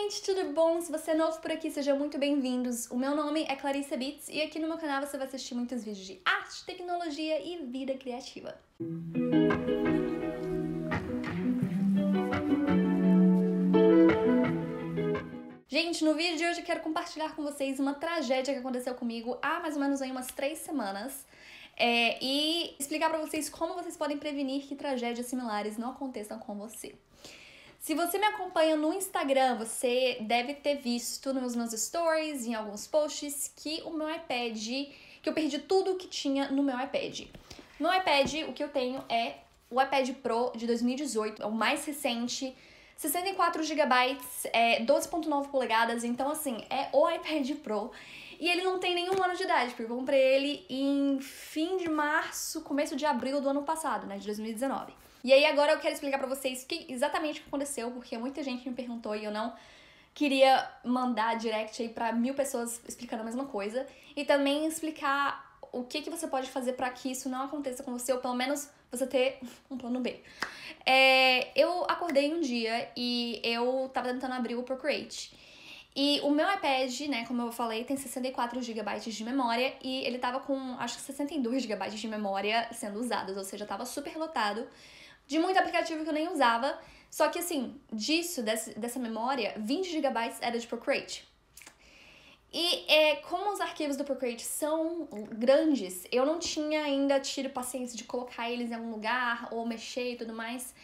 gente, tudo bom? Se você é novo por aqui, sejam muito bem-vindos. O meu nome é Clarissa Beats e aqui no meu canal você vai assistir muitos vídeos de arte, tecnologia e vida criativa. Gente, no vídeo de hoje eu quero compartilhar com vocês uma tragédia que aconteceu comigo há mais ou menos aí umas 3 semanas. E explicar pra vocês como vocês podem prevenir que tragédias similares não aconteçam com você. Se você me acompanha no Instagram, você deve ter visto nos meus stories, em alguns posts, que o meu iPad, que eu perdi tudo que tinha no meu iPad. No iPad, o que eu tenho é o iPad Pro de 2018, é o mais recente, 64 GB, 12.9 polegadas, então assim, é o iPad Pro. E ele não tem nenhum ano de idade, porque eu comprei ele em fim de março, começo de abril do ano passado, né, de 2019. E aí agora eu quero explicar pra vocês exatamente o que aconteceu, porque muita gente me perguntou e eu não queria mandar direct aí pra 1000 pessoas explicando a mesma coisa. E também explicar o que você pode fazer pra que isso não aconteça com você, ou pelo menos você ter um plano B. Eu acordei um dia e eu tava tentando abrir o Procreate. E o meu iPad, né, como eu falei, tem 64 GB de memória e ele tava com, acho que 62 GB de memória sendo usados, ou seja, tava super lotado de muito aplicativo que eu nem usava. Só que assim, dessa memória, 20 GB era de Procreate. E como os arquivos do Procreate são grandes, eu não tinha ainda tido paciência de colocar eles em algum lugar ou mexer e tudo mais.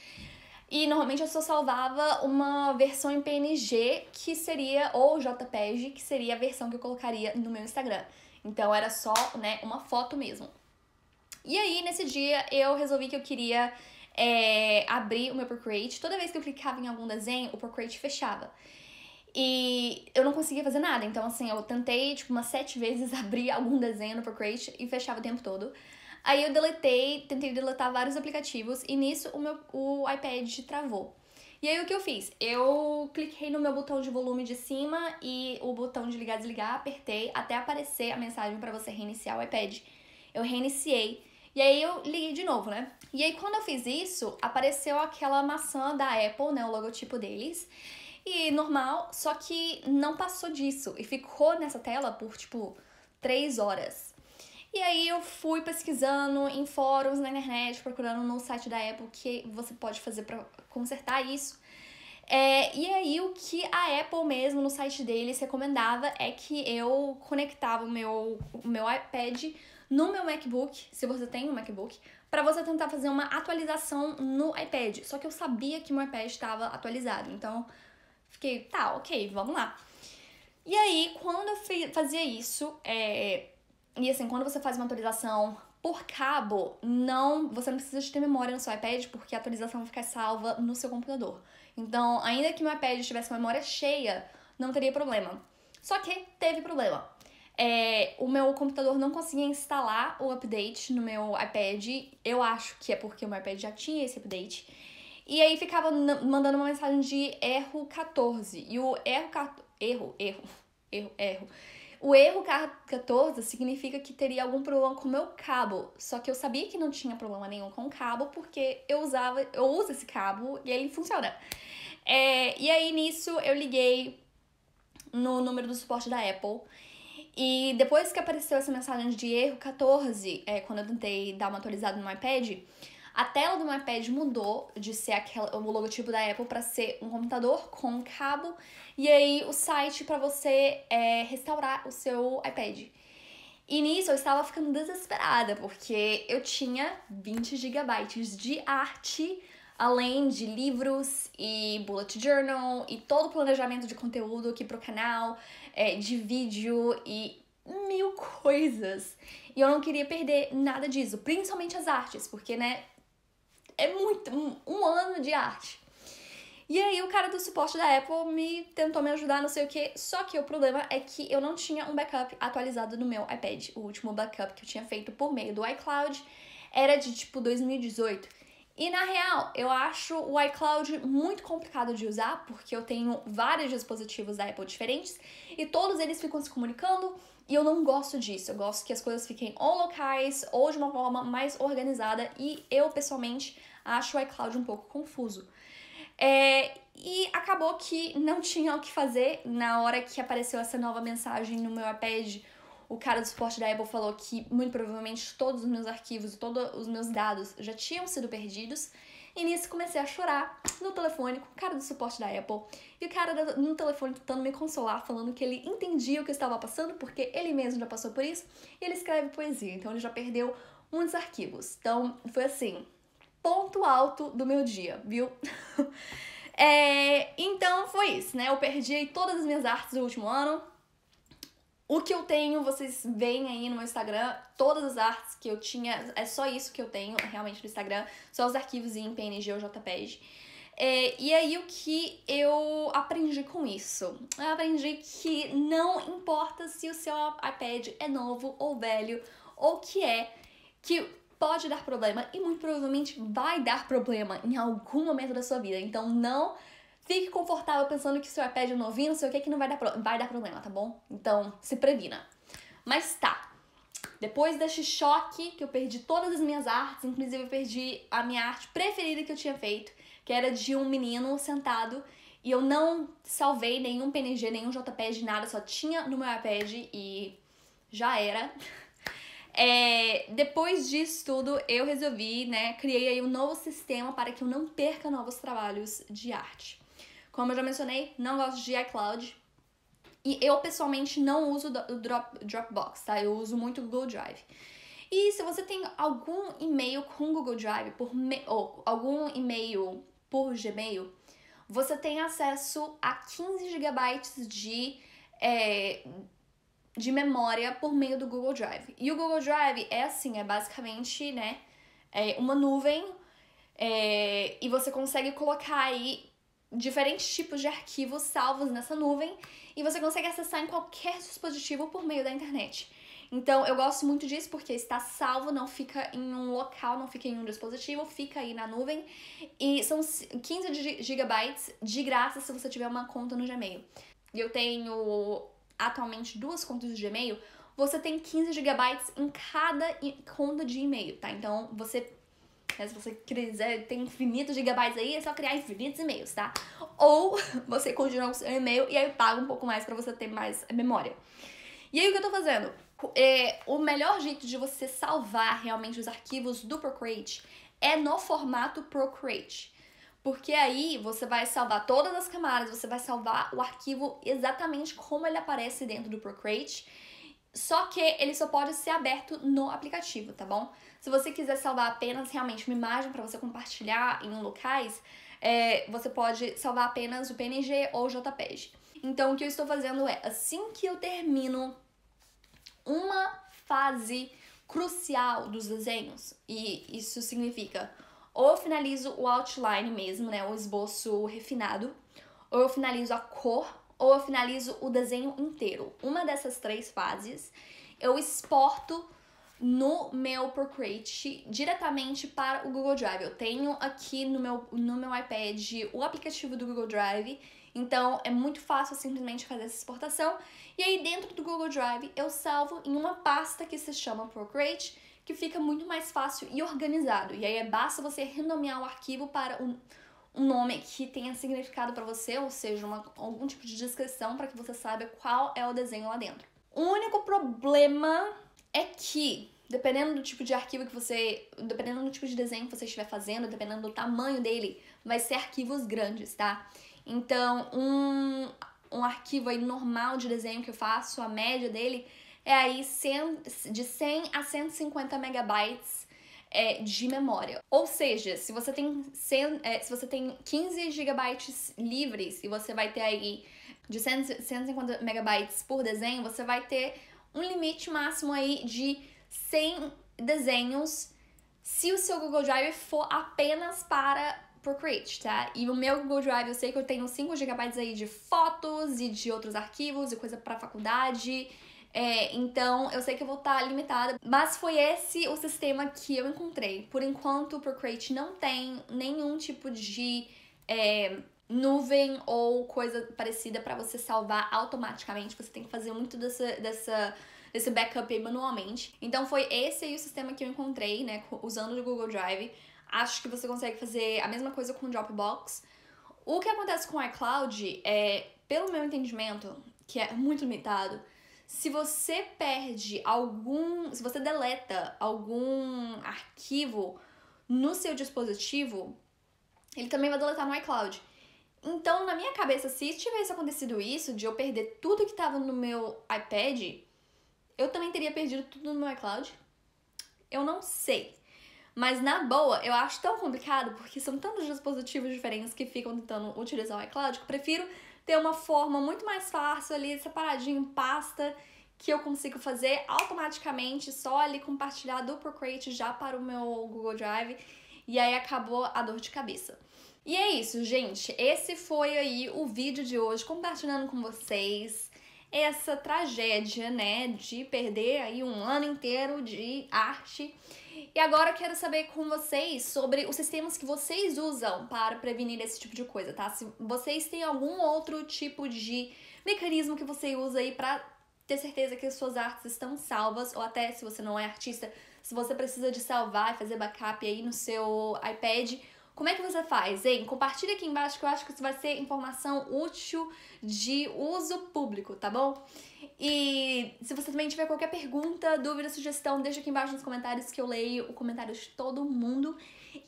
E normalmente eu só salvava uma versão em PNG, que seria, ou JPEG, que seria a versão que eu colocaria no meu Instagram. Então era só, né, uma foto mesmo. E aí, nesse dia, eu resolvi que eu queria abrir o meu Procreate. Toda vez que eu clicava em algum desenho, o Procreate fechava. E eu não conseguia fazer nada. Então, assim, eu tentei, tipo, umas 7 vezes abrir algum desenho no Procreate e fechava o tempo todo. Aí eu tentei deletar vários aplicativos e nisso o iPad travou. E aí o que eu fiz? Eu cliquei no meu botão de volume de cima e o botão de ligar e desligar, apertei até aparecer a mensagem para você reiniciar o iPad. Eu reiniciei e aí eu liguei de novo, né? E aí quando eu fiz isso, apareceu aquela maçã da Apple, né, o logotipo deles. E normal, só que não passou disso e ficou nessa tela por tipo 3 horas. E aí eu fui pesquisando em fóruns na internet, procurando no site da Apple o que você pode fazer pra consertar isso. E aí o que a Apple mesmo, no site deles, recomendava é que eu conectava o meu iPad no meu MacBook, se você tem um MacBook, pra você tentar fazer uma atualização no iPad. Só que eu sabia que meu iPad estava atualizado, então fiquei, tá, ok, vamos lá. E aí, quando eu fazia isso, e assim, quando você faz uma atualização por cabo, você não precisa de ter memória no seu iPad, porque a atualização vai ficar salva no seu computador. Então, ainda que meu iPad estivesse com a memória cheia, não teria problema. Só que teve problema. O meu computador não conseguia instalar o update no meu iPad. Eu acho que é porque o meu iPad já tinha esse update. E aí ficava mandando uma mensagem de erro 14. E o O erro 14 significa que teria algum problema com o meu cabo. Só que eu sabia que não tinha problema nenhum com o cabo, porque eu uso esse cabo e ele funciona. E aí nisso eu liguei no número do suporte da Apple. E depois que apareceu essa mensagem de erro 14, quando eu tentei dar uma atualizada no iPad, a tela do meu iPad mudou de ser o logotipo da Apple para ser um computador com cabo. E aí o site para você restaurar o seu iPad. E nisso eu estava ficando desesperada, porque eu tinha 20 GB de arte, além de livros e bullet journal e todo o planejamento de conteúdo aqui pro canal, de vídeo e 1000 coisas. E eu não queria perder nada disso, principalmente as artes, porque, né, é muito, um ano de arte. E aí o cara do suporte da Apple tentou me ajudar, não sei o que, só que o problema é que eu não tinha um backup atualizado no meu iPad. O último backup que eu tinha feito por meio do iCloud era de tipo 2018. E na real, eu acho o iCloud muito complicado de usar, porque eu tenho vários dispositivos da Apple diferentes e todos eles ficam se comunicando e eu não gosto disso. Eu gosto que as coisas fiquem ou locais ou de uma forma mais organizada e eu, pessoalmente, acho o iCloud um pouco confuso. E acabou que não tinha o que fazer. Na hora que apareceu essa nova mensagem no meu iPad, o cara do suporte da Apple falou que muito provavelmente todos os meus arquivos, todos os meus dados já tinham sido perdidos. E nisso comecei a chorar no telefone com o cara do suporte da Apple. E o cara no telefone tentando me consolar, falando que ele entendia o que eu estava passando, porque ele mesmo já passou por isso. E ele escreve poesia, então ele já perdeu muitos arquivos. Então foi assim, ponto alto do meu dia, viu? Então foi isso, né? Eu perdi todas as minhas artes do último ano. O que eu tenho, vocês veem aí no meu Instagram, todas as artes que eu tinha, é só isso que eu tenho realmente no Instagram, só os arquivos em PNG ou JPEG. E aí o que eu aprendi com isso? Eu aprendi que não importa se o seu iPad é novo ou velho, ou que pode dar problema e muito provavelmente vai dar problema em algum momento da sua vida. Então não fique confortável pensando que seu iPad é novinho, não sei o que não vai dar problema, tá bom? Então se previna. Mas tá, depois deste choque que eu perdi todas as minhas artes, inclusive eu perdi a minha arte preferida que eu tinha feito, que era de um menino sentado, e eu não salvei nenhum PNG, nenhum JPEG, nada, só tinha no meu iPad e já era. Depois disso tudo, eu resolvi, né, criei aí um novo sistema para que eu não perca novos trabalhos de arte. Como eu já mencionei, não gosto de iCloud. E eu, pessoalmente, não uso o Dropbox, tá? Eu uso muito o Google Drive. E se você tem algum e-mail com Google Drive, ou algum e-mail por Gmail, você tem acesso a 15 GB de memória por meio do Google Drive. E o Google Drive é assim, é basicamente, né, uma nuvem, e você consegue colocar aí diferentes tipos de arquivos salvos nessa nuvem e você consegue acessar em qualquer dispositivo por meio da internet. Então eu gosto muito disso porque está salvo, não fica em um local, não fica em um dispositivo, fica aí na nuvem e são 15 GB de graça se você tiver uma conta no Gmail. E eu tenho atualmente 2 contas do Gmail, você tem 15 GB em cada conta de e-mail, tá? Então se você quiser, tem infinitos gigabytes aí, é só criar infinitos e-mails, tá? Ou você continua com o seu e-mail e aí paga um pouco mais pra você ter mais memória. E aí o que eu tô fazendo? O melhor jeito de você salvar realmente os arquivos do Procreate é no formato Procreate. Porque aí você vai salvar todas as camadas, você vai salvar o arquivo exatamente como ele aparece dentro do Procreate. Só que ele só pode ser aberto no aplicativo, tá bom? Se você quiser salvar apenas realmente uma imagem para você compartilhar em locais, você pode salvar apenas o PNG ou o JPEG. Então o que eu estou fazendo é, assim que eu termino uma fase crucial dos desenhos, e isso significa ou eu finalizo o outline mesmo, né, o esboço refinado, ou eu finalizo a cor, ou eu finalizo o desenho inteiro. Uma dessas 3 fases eu exporto no meu Procreate diretamente para o Google Drive. Eu tenho aqui no meu iPad o aplicativo do Google Drive, então é muito fácil simplesmente fazer essa exportação. E aí dentro do Google Drive eu salvo em uma pasta que se chama Procreate, que fica muito mais fácil e organizado. E aí basta você renomear o arquivo para um nome que tenha significado para você, ou seja, algum tipo de descrição para que você saiba qual é o desenho lá dentro. O único problema é que, dependendo do tipo de arquivo dependendo do tipo de desenho que você estiver fazendo, dependendo do tamanho dele, vai ser arquivos grandes, tá? Então, um arquivo aí normal de desenho que eu faço, a média dele é aí de 100 a 150 megabytes de memória. Ou seja, se você tem 15 gigabytes livres e você vai ter aí de 150 megabytes por desenho, você vai ter um limite máximo aí de 100 desenhos se o seu Google Drive for apenas para Procreate, tá? E o meu Google Drive, eu sei que eu tenho 5 gigabytes aí de fotos e de outros arquivos e coisa pra faculdade. Então eu sei que eu vou estar limitada, mas foi esse o sistema que eu encontrei. Por enquanto o Procreate não tem nenhum tipo de nuvem ou coisa parecida para você salvar automaticamente. Você tem que fazer muito desse backup aí manualmente. Então foi esse aí o sistema que eu encontrei, né, usando o Google Drive. Acho que você consegue fazer a mesma coisa com o Dropbox. O que acontece com o iCloud é, pelo meu entendimento, que é muito limitado, se você se você deleta algum arquivo no seu dispositivo, ele também vai deletar no iCloud. Então, na minha cabeça, se tivesse acontecido isso, de eu perder tudo que estava no meu iPad, eu também teria perdido tudo no meu iCloud? Eu não sei. Mas, na boa, eu acho tão complicado, porque são tantos dispositivos diferentes que ficam tentando utilizar o iCloud, que eu prefiro ter uma forma muito mais fácil ali, separadinho em pasta, que eu consigo fazer automaticamente, só ali compartilhar do Procreate já para o meu Google Drive, e aí acabou a dor de cabeça. E é isso, gente. Esse foi aí o vídeo de hoje, compartilhando com vocês essa tragédia, né, de perder aí um ano inteiro de arte. E agora eu quero saber com vocês sobre os sistemas que vocês usam para prevenir esse tipo de coisa, tá? Se vocês têm algum outro tipo de mecanismo que você usa aí pra ter certeza que as suas artes estão salvas, ou até se você não é artista, se você precisa de salvar e fazer backup aí no seu iPad, como é que você faz, hein? Compartilha aqui embaixo que eu acho que isso vai ser informação útil de uso público, tá bom? E se você também tiver qualquer pergunta, dúvida, sugestão, deixa aqui embaixo nos comentários que eu leio o comentário de todo mundo.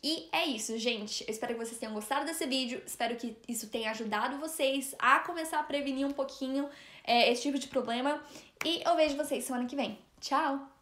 E é isso, gente. Eu espero que vocês tenham gostado desse vídeo. Espero que isso tenha ajudado vocês a começar a prevenir um pouquinho esse tipo de problema. E eu vejo vocês semana que vem. Tchau!